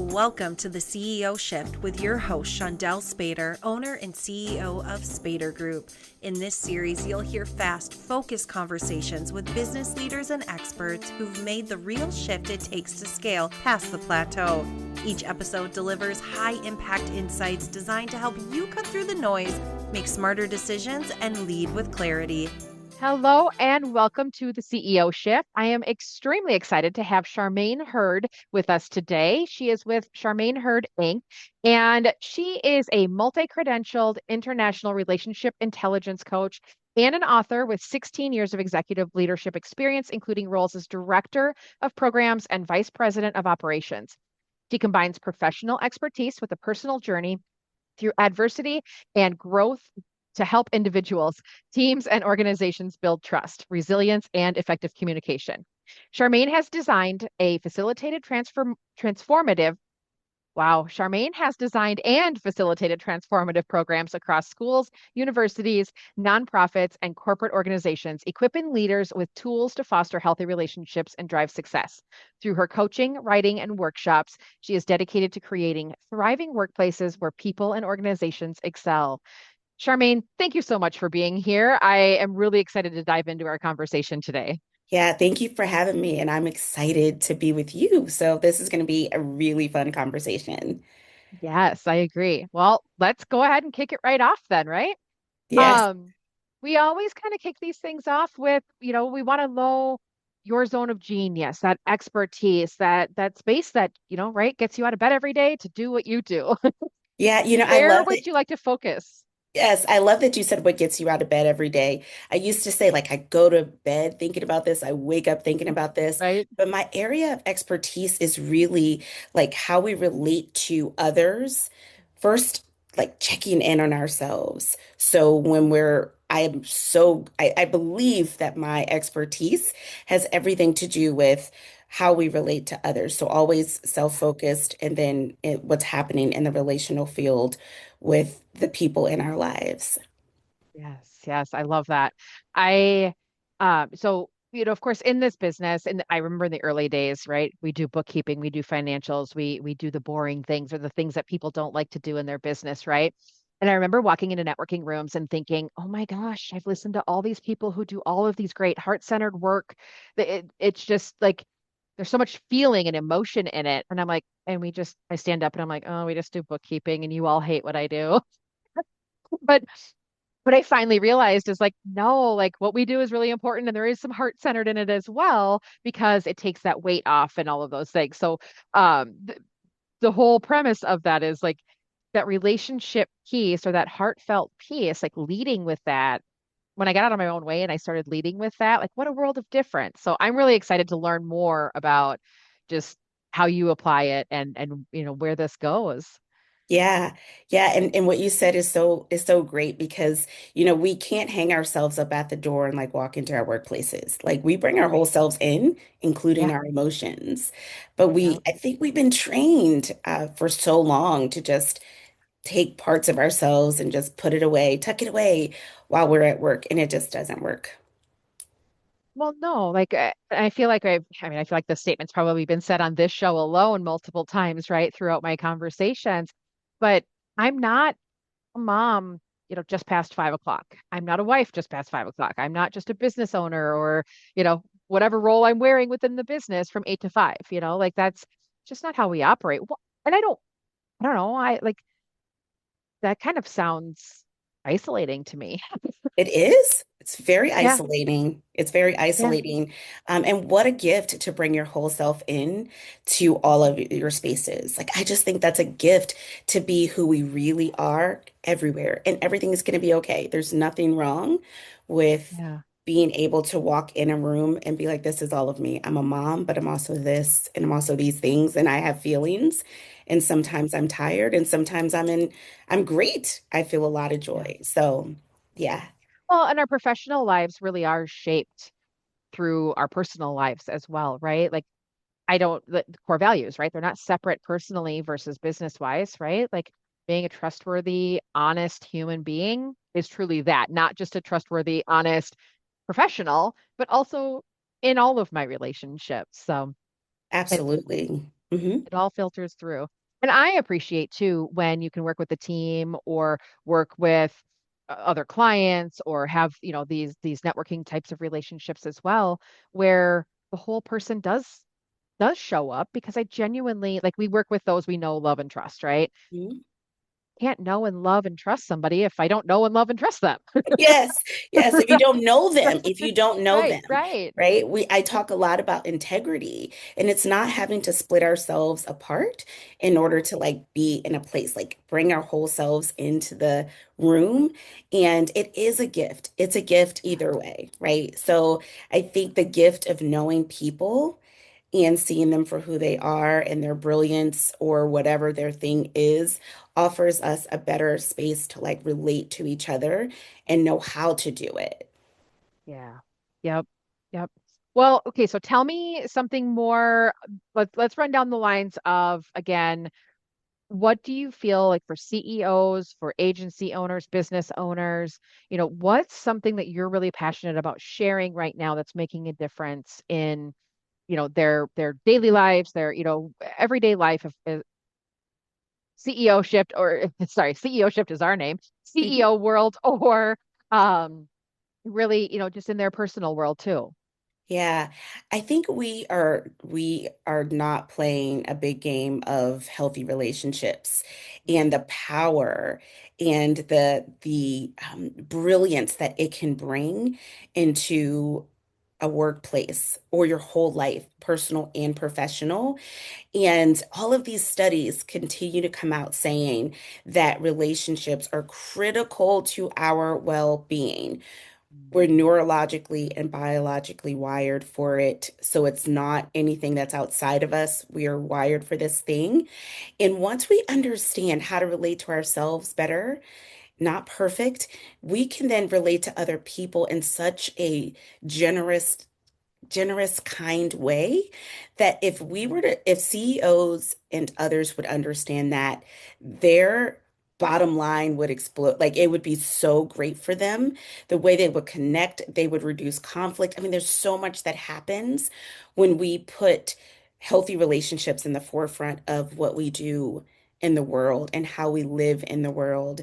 Welcome to the CEO Shift with your host, Shawndel Spader, owner and CEO of Spader Group. In this series, you'll hear fast, focused conversations with business leaders and experts who've made the real shift it takes to scale past the plateau. Each episode delivers high-impact insights designed to help you cut through the noise, make smarter decisions, and lead with clarity. Hello and welcome to the CEO Shift. I am extremely excited to have Charmaine Heard with us today. She is with Charmaine Heard Inc. and she is a multi-credentialed international relationship intelligence coach and an author with 16 years of executive leadership experience, including roles as director of programs and vice president of operations. She combines professional expertise with a personal journey through adversity and growth to help individuals, teams, and organizations build trust, resilience, and effective communication. Charmaine has designed a facilitated transformative Charmaine has designed and facilitated transformative programs across schools, universities, nonprofits, and corporate organizations, equipping leaders with tools to foster healthy relationships and drive success. Through her coaching, writing, and workshops, she is dedicated to creating thriving workplaces where people and organizations excel. Charmaine, thank you so much for being here. I am really excited to dive into our conversation today. Yeah, thank you for having me, and I'm excited to be with you. So this is going to be a really fun conversation. Yes, I agree. Well, let's go ahead and kick it right off then, right? Yes. Um, we always kind of kick these things off with, we want to know your zone of genius, that expertise, that space that, right, gets you out of bed every day to do what you do. Yeah, I Where love would that. you like to focus? Yes, I love that you said what gets you out of bed every day. I used to say, like, I go to bed thinking about this, I wake up thinking about this. Right? But my area of expertise is really like how we relate to others. First, like checking in on ourselves. So when I believe that my expertise has everything to do with how we relate to others. So always self-focused, and then what's happening in the relational field with the people in our lives. Yes, yes, I love that. I so of course in this business, and I remember in the early days, right? We do bookkeeping, we do financials, we do the boring things or the things that people don't like to do in their business, right? And I remember walking into networking rooms and thinking, "Oh my gosh, I've listened to all these people who do all of these great heart-centered work. It's just like there's so much feeling and emotion in it." And I'm like, I stand up and I'm like, "Oh, we just do bookkeeping and you all hate what I do." But what I finally realized is like, no, like what we do is really important. And there is some heart centered in it as well, because it takes that weight off and all of those things. So, the whole premise of that is like that relationship piece or that heartfelt piece, like leading with that. When I got out of my own way and I started leading with that, like what a world of difference. So I'm really excited to learn more about just how you apply it and where this goes. Yeah. Yeah, and what you said is so great because we can't hang ourselves up at the door and like walk into our workplaces. Like we bring our whole Right. selves in, including Yeah. our emotions. But Yeah. I think we've been trained for so long to just take parts of ourselves and just put it away, tuck it away while we're at work, and it just doesn't work. Well, no, like I feel like I feel like the statement's probably been said on this show alone multiple times, right, throughout my conversations. But I'm not a mom, just past 5 o'clock. I'm not a wife just past 5 o'clock. I'm not just a business owner or, whatever role I'm wearing within the business from 8 to 5, like that's just not how we operate. Well, and I don't know. I like that kind of sounds isolating to me. It is. It's very Yeah. isolating. It's very Yeah. isolating. And what a gift to bring your whole self in to all of your spaces. Like, I just think that's a gift to be who we really are everywhere, and everything is going to be okay. There's nothing wrong with Yeah. being able to walk in a room and be like, this is all of me. I'm a mom, but I'm also this, and I'm also these things, and I have feelings. And sometimes I'm tired, and sometimes I'm great. I feel a lot of Yeah. joy. So, yeah. Well, and our professional lives really are shaped through our personal lives as well, right? Like I don't the core values, right? They're not separate personally versus business wise, right? Like being a trustworthy, honest human being is truly that, not just a trustworthy, honest professional, but also in all of my relationships. So it, Absolutely. Hmm. It all filters through. And I appreciate too when you can work with a team or work with other clients or have, these networking types of relationships as well, where the whole person does show up because I genuinely like we work with those we know, love, and trust, right? Can't know and love and trust somebody if I don't know and love and trust them. Yes, yes. If you don't know them, if you Right, don't know right, them, right. right? I talk a lot about integrity, and it's not having to split ourselves apart in order to like be in a place, like bring our whole selves into the room. And it is a gift. It's a gift either way, right? So I think the gift of knowing people and seeing them for who they are and their brilliance or whatever their thing is offers us a better space to like relate to each other and know how to do it. Yeah. Yep. Yep. Well, okay, so tell me something more. Let's run down the lines of again, what do you feel like for CEOs, for agency owners, business owners, what's something that you're really passionate about sharing right now that's making a difference in, their daily lives, their, everyday life of CEO shift or sorry, CEO shift is our name, CEO world or really, just in their personal world too. Yeah, I think we are not playing a big game of healthy relationships and the power and the brilliance that it can bring into a workplace or your whole life, personal and professional. And all of these studies continue to come out saying that relationships are critical to our well-being. We're neurologically and biologically wired for it. So it's not anything that's outside of us. We are wired for this thing. And once we understand how to relate to ourselves better, not perfect, we can then relate to other people in such a generous kind way that if CEOs and others would understand that, their bottom line would explode. Like it would be so great for them. The way they would connect, they would reduce conflict. I mean, there's so much that happens when we put healthy relationships in the forefront of what we do in the world and how we live in the world.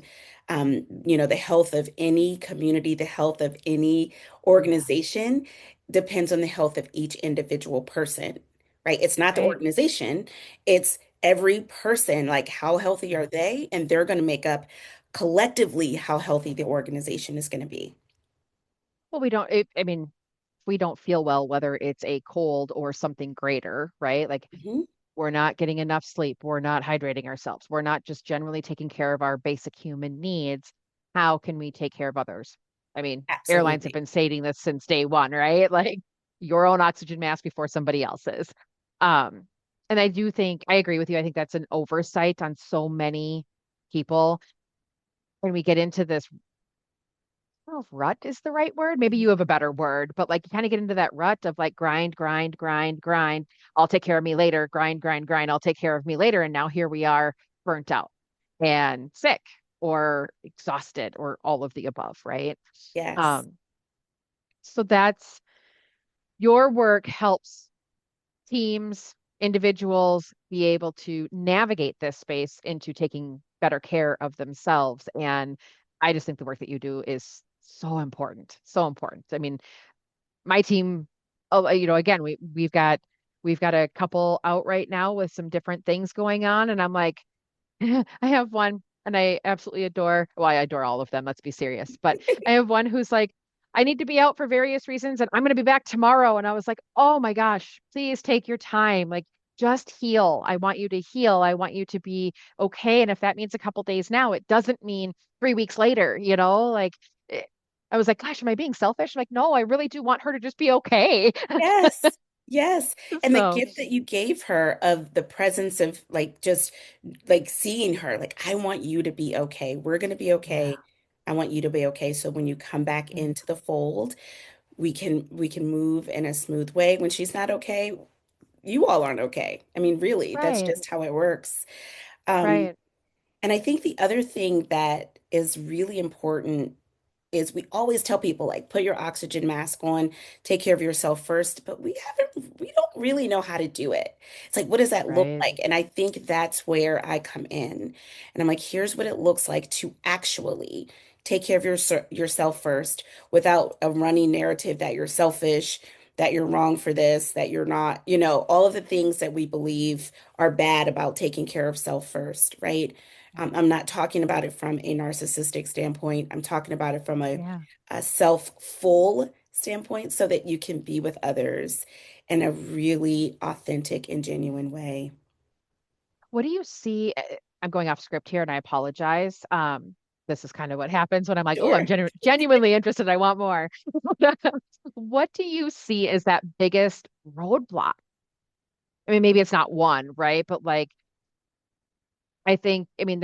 The health of any community, the health of any Yeah. organization depends on the health of each individual person, right? It's not the Right. organization, it's every person. Like, how healthy are Yeah. they? And they're going to make up collectively how healthy the organization is going to be. Well, I mean, if we don't feel well, whether it's a cold or something greater, right? Like Mhm. we're not getting enough sleep, we're not hydrating ourselves, we're not just generally taking care of our basic human needs. How can we take care of others? I mean, airlines have Absolutely. been stating this since day one, right? Like your own oxygen mask before somebody else's. Um, and I do think I agree with you. I think that's an oversight on so many people. When we get into this, I don't know if rut is the right word. Maybe you have a better word, but like you kind of get into that rut of like grind, grind, grind, grind. I'll take care of me later. Grind, grind, grind. I'll take care of me later. And now here we are burnt out and sick or exhausted or all of the above, right? Yes. Um, so that's your work helps teams, individuals be able to navigate this space into taking better care of themselves. And I just think the work that you do is so important, so important. I mean, my team, oh, again, we've got a couple out right now with some different things going on, and I'm like, I have one and I absolutely adore, well, I adore all of them, let's be serious. But I have one who's like, I need to be out for various reasons and I'm going to be back tomorrow. And I was like, oh my gosh, please take your time. Like, just heal. I want you to heal. I want you to be okay. And if that means a couple days now, it doesn't mean 3 weeks later, like, eh, I was like, gosh, am I being selfish? I'm like, no, I really do want her to just be okay. Yes. Yes. And the So, gift that you gave her of the presence of like just like seeing her, like, I want you to be okay. We're going to be yeah, okay. I want you to be okay. So when you come back yeah, into the fold, we can move in a smooth way. When she's not okay, you all aren't okay. I mean, really, that's right, just how it works. Um, right. and I think the other thing that is really important is we always tell people like put your oxygen mask on, take care of yourself first, but we don't really know how to do it. It's like, what does that look Right. like? And I think that's where I come in. And I'm like, here's what it looks like to actually take care of yourself first without a running narrative that you're selfish, that you're wrong for this, that you're not, all of the things that we believe are bad about taking care of self first, right? I'm not talking about it from a narcissistic standpoint. I'm talking about it from Yeah. a self-full standpoint so that you can be with others in a really authentic and genuine way. What do you see? I'm going off script here and I apologize. This is kind of what happens when I'm like, oh, I'm Sure. genuinely interested. I want more. What do you see as that biggest roadblock? I mean, maybe it's not one, right? But like, I think, I mean,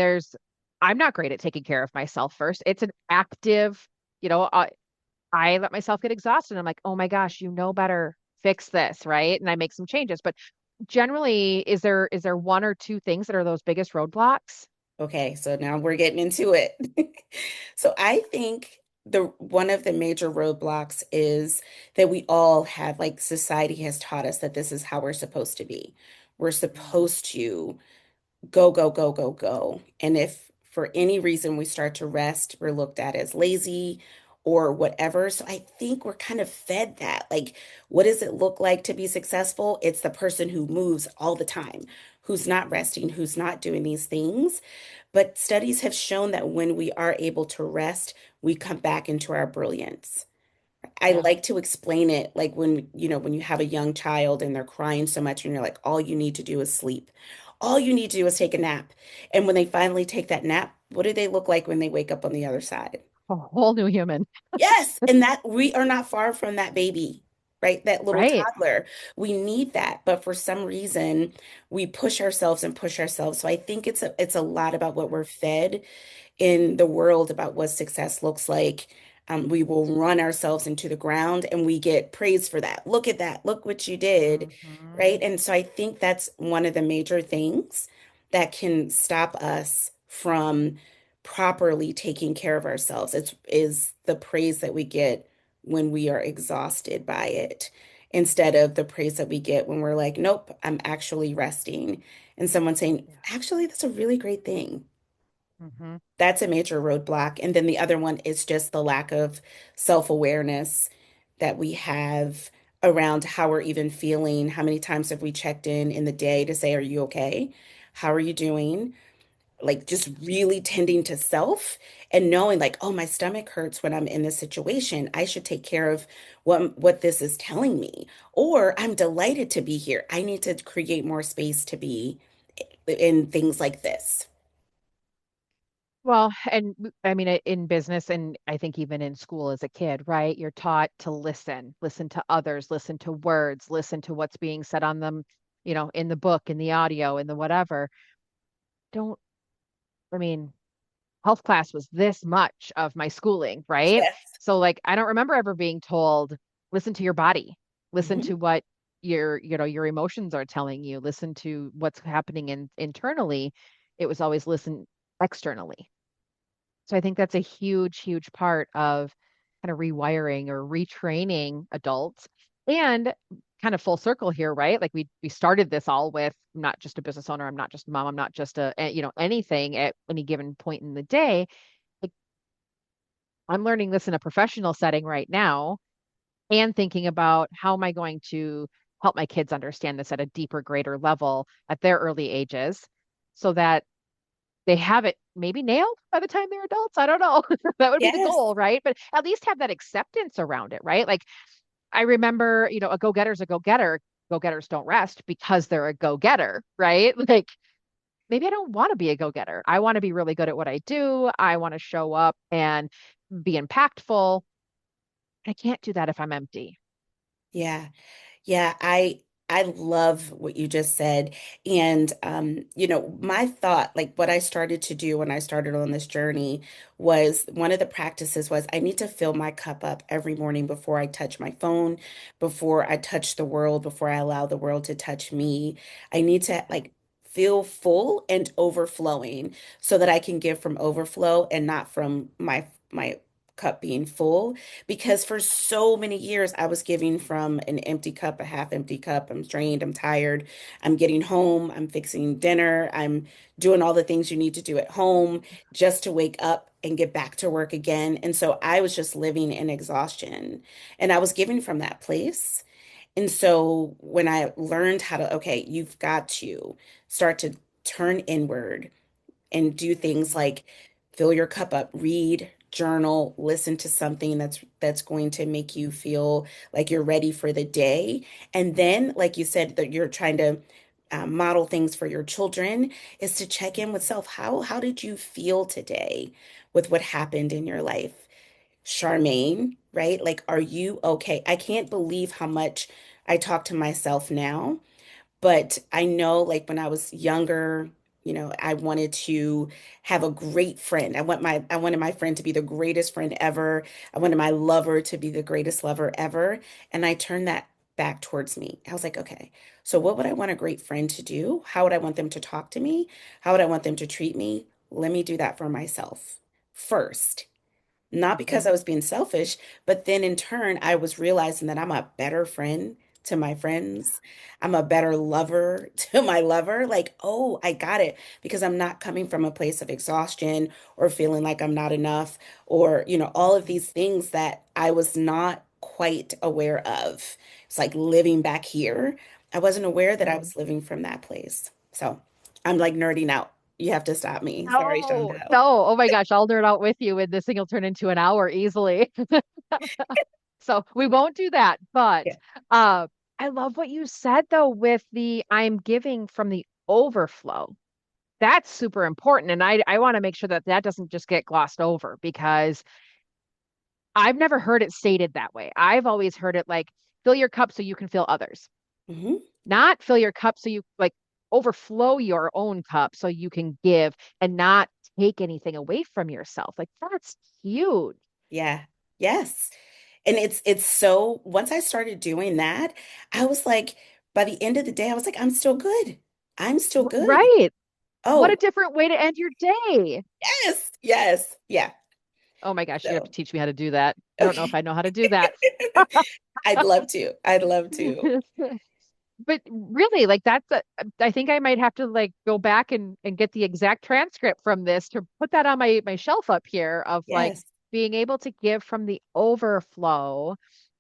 I'm not great at taking care of myself first. It's an active, you know, I let myself get exhausted. I'm like, oh my gosh, you know better, fix this, right? And I make some changes. But generally, is there one or two things that are those biggest roadblocks? Okay, so now we're getting into it. So I think the one of the major roadblocks is that we all have, like society has taught us that this is how we're supposed to be. We're Mm, supposed to go, go, go, go, go. And if for any reason we start to rest, we're looked at as lazy or whatever. So I think we're kind of fed that. Like, what does it look like to be successful? It's the person who moves all the time, who's not resting, who's not doing these things. But studies have shown that when we are able to rest, we come back into our brilliance. I yeah. like to explain it like when you have a young child and they're crying so much and you're like, all you need to do is sleep. All you need to do is take a nap. And when they finally take that nap, what do they look like when they wake up on the other side? A whole new human. Yes, and that we are not far from that baby, right? That little Right. toddler. We need that, but for some reason, we push ourselves and push ourselves. So I think it's a lot about what we're fed in the world about what success looks like. We will run ourselves into the ground and we get praise for that. Look at that. Look what you did. Right. Hmm. And so I think that's one of the major things that can stop us from properly taking care of ourselves. It's is the praise that we get when we are exhausted by it instead of the praise that we get when we're like, nope, I'm actually resting. And someone saying, Yeah. actually, that's a really great thing. Hmm. That's a major roadblock. And then the other one is just the lack of self-awareness that we have around how we're even feeling. How many times have we checked in the day to say, are you okay? How are you doing? Like just really tending to self and knowing like, oh, my stomach hurts when I'm in this situation. I should take care of what this is telling me. Or I'm delighted to be here. I need to create more space to be in things like this. Well, and I mean, in business, and I think even in school as a kid, right? You're taught to listen to others, listen to words, listen to what's being said on them, in the book, in the audio, in the whatever. Don't, I mean, health class was this much of my schooling, right? Yes. So like I don't remember ever being told, listen to your body, listen Mhm. to what your emotions are telling you, listen to what's happening internally. It was always listen externally. So I think that's a huge, huge part of kind of rewiring or retraining adults and kind of full circle here, right? Like we started this all with I'm not just a business owner, I'm not just a mom, I'm not just anything at any given point in the day. Like I'm learning this in a professional setting right now and thinking about how am I going to help my kids understand this at a deeper, greater level at their early ages so that they have it maybe nailed by the time they're adults. I don't know. That would be the Yes. goal, right? But at least have that acceptance around it, right? Like I remember, a go-getter's a go-getter. Go-getters don't rest because they're a go-getter, right? Like maybe I don't want to be a go-getter. I want to be really good at what I do. I want to show up and be impactful. I can't do that if I'm empty. Yeah. Yeah, I love what you just said. And my thought, like what I started to do when I started on this journey was one of the practices was I need to fill my cup up every morning before I touch my phone, before I touch the world, before I allow the world to touch me. I need to Yeah. like feel full and overflowing so that I can give from overflow and not from my cup being full, because for so many years I was giving from an empty cup, a half empty cup. I'm drained, I'm tired, I'm getting home, I'm fixing dinner, I'm doing all the things you need to do at home just to wake up and get back to work again. And so I was just living in exhaustion and I was giving from that place. And so when I learned how to, okay, you've got to start to turn inward and do things like fill your cup up, read, journal, listen to something that's going to make you feel like you're ready for the day. And then, like you said, that you're trying to model things for your children, is to check in with self. How did you feel today with what happened in your life? Charmaine, right? Like, are you okay? I can't believe how much I talk to myself now, but I know, like, when I was younger, I wanted to have a great friend. I wanted my friend to be the greatest friend ever. I wanted my lover to be the greatest lover ever. And I turned that back towards me. I was like, okay, so what would I want a great friend to do? How would I want them to talk to me? How would I want them to treat me? Let me do that for myself first. Not because Mhm. I was being selfish, but then in turn, I was realizing that I'm a better friend to my friends. I'm a better lover to my lover. Like, oh, I got it. Because I'm not coming from a place of exhaustion or feeling like I'm not enough or, all of these things that I was not quite aware of. It's like living back here. I wasn't aware that I Mhm. was living from that place. So I'm like nerding out. You have to stop me. Sorry, No, Shawndel. no. Oh my gosh, I'll nerd out with you, and this thing will turn into an hour easily. So we won't do that. But Yeah. uh, I love what you said though with the I'm giving from the overflow. That's super important. And I want to make sure that that doesn't just get glossed over because I've never heard it stated that way. I've always heard it like fill your cup so you can fill others, Hmm. not fill your cup so you like overflow your own cup so you can give and not take anything away from yourself. Like that's huge. Yeah. Yes. And it's so once I started doing that, I was like, by the end of the day, I was like, I'm still good. I'm still good. Right. What a Oh, different way to end your day. yes, yes, yeah. Oh my gosh, you have to So, teach me how to do that. I don't know if okay. I know how to do that. I'd love to. I'd love to. But really, like I think I might have to like go back and get the exact transcript from this to put that on my shelf up here of like Yes. being able to give from the overflow.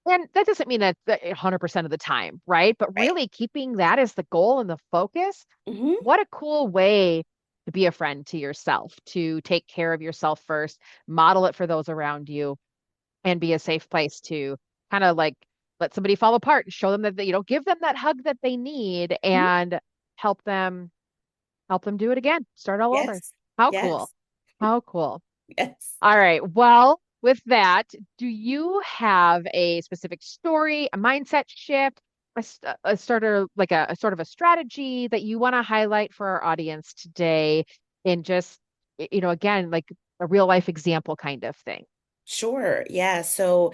And that doesn't mean that 100% of the time, right? But Right. really keeping that as the goal and the focus. Hmm. What a cool way to be a friend to yourself, to take care of yourself first, model it for those around you, and be a safe place to kind of like let somebody fall apart and show them that, give them that hug that they need and help them help them do it again. Start all over. Yes. How cool. Yes. How cool. Yes. All right. Well, with that, do you have a specific story, a mindset shift, a sort of like a sort of a strategy that you want to highlight for our audience today in just, again, like a real life example kind of thing? Sure. Yeah. So,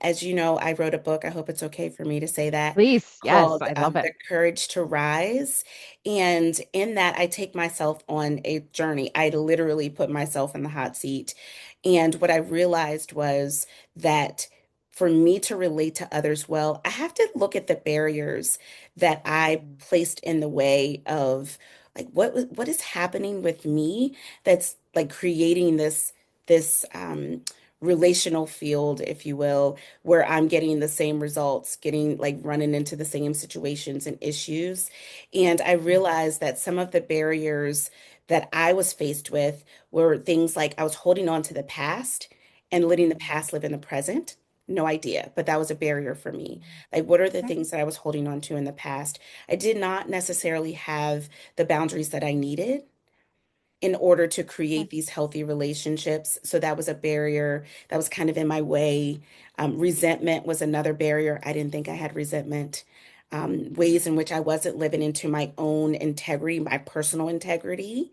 as you know, I wrote a book. I hope it's okay for me to say that, Please. Yes, called I love it. The Courage to Rise. And in that, I take myself on a journey. I literally put myself in the hot seat. And what I realized was that for me to relate to others well, I have to look at the barriers that I Mm, placed in the way of like what is happening with me that's like creating this relational field, if you will, where I'm getting the same results, getting like running into the same situations and issues. And I mm, realized that some of the barriers that I was faced with were things like I was holding on to the past and letting the mm, past live in the present. No idea, but that was a barrier for me. Like, what are the things that I was holding on to in the past? I did not necessarily have the boundaries that I needed in order to mm, create these healthy relationships. So that was a barrier that was kind of in my way. Resentment was another barrier. I didn't think I had resentment. Ways in which I wasn't living into my own integrity, my personal integrity.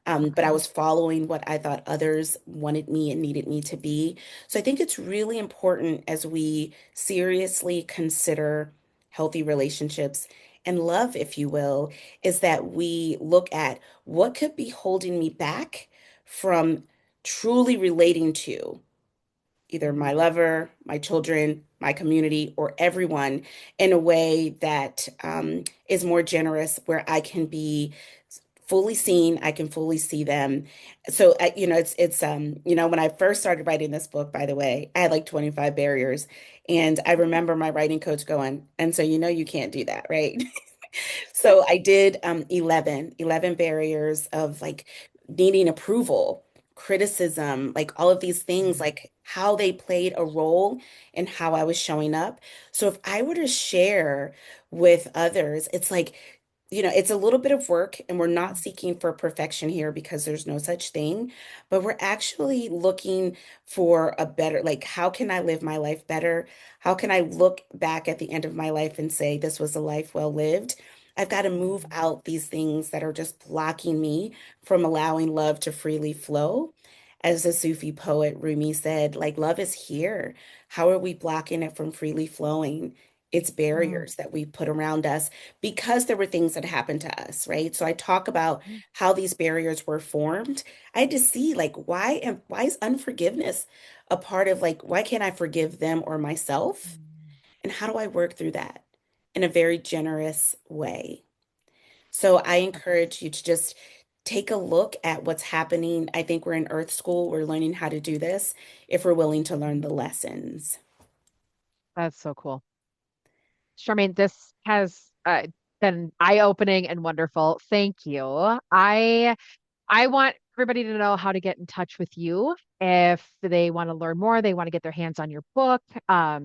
But I okay. was following what I thought others wanted me and needed me to be. So I think it's really important as we seriously consider healthy relationships and love, if you will, is that we look at what could be holding me back from truly relating to either my lover, my children, my community, or everyone in a way that is more generous, where I can be fully seen, I can fully see them. So, when I first started writing this book, by the way, I had like 25 barriers. And I remember my writing coach going, and so you can't do that, right? So I did 11 barriers of like needing approval, criticism, like all of these things, like how they played a role in how I was showing up. So if I were to share with others, it's like, it's a little bit of work, and we're not seeking for perfection here because there's no such thing, but we're actually looking for a better, like, how can I live my life better? How can I look back at the end of my life and say, this was a life well lived? I've got to move out these things that are just blocking me from allowing love to freely flow. As the Sufi poet Rumi said, like, love is here. How are we blocking it from freely flowing? It's barriers that we put around us because there were things that happened to us, right? So I talk about how these barriers were formed. I had to see, like, why is unforgiveness a part of, like, why can't I forgive them or myself? And how do I work through that in a very generous way? So I encourage you to just take a look at what's happening. I think we're in Earth School. We're learning how to do this if we're willing to learn the lessons. That's so cool. Charmaine, this has been eye-opening and wonderful. Thank you. I want everybody to know how to get in touch with you if they want to learn more, they want to get their hands on your book. How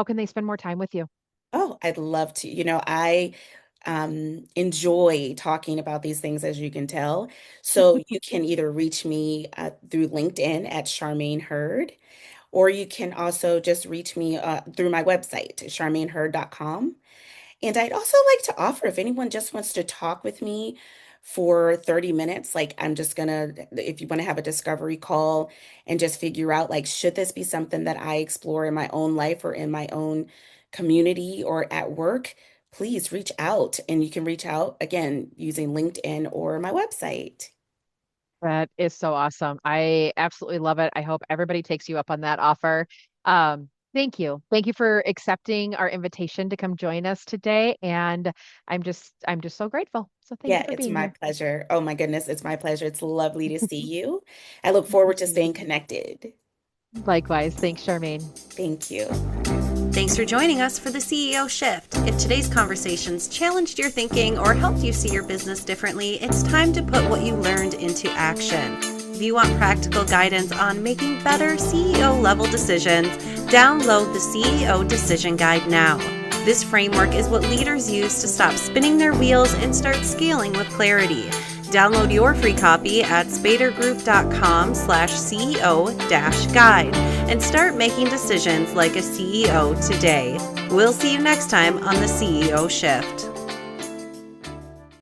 can they spend more time with you? Oh, I'd love to. I enjoy talking about these things, as you can tell. So you can either reach me through LinkedIn at Charmaine Heard, or you can also just reach me through my website, charmaineheard.com. And I'd also like to offer, if anyone just wants to talk with me for 30 minutes, like, if you want to have a discovery call and just figure out, like, should this be something that I explore in my own life or in my own community or at work, please reach out. And you can reach out again using LinkedIn or my website. That is so awesome. I absolutely love it. I hope everybody takes you up on that offer. Thank you. Thank you for accepting our invitation to come join us today. And I'm just so grateful. So thank you Yeah, for it's being my here. pleasure. Oh my goodness, it's my pleasure. It's lovely to see you. I look forward to staying connected. Likewise. Thanks, Charmaine. Thank you. Thanks for joining us for the CEO Shift. If today's conversations challenged your thinking or helped you see your business differently, it's time to put what you learned into action. If you want practical guidance on making better CEO level decisions, download the CEO Decision Guide now. This framework is what leaders use to stop spinning their wheels and start scaling with clarity. Download your free copy at spadergroup.com/CEO-guide and start making decisions like a CEO today. We'll see you next time on the CEO Shift.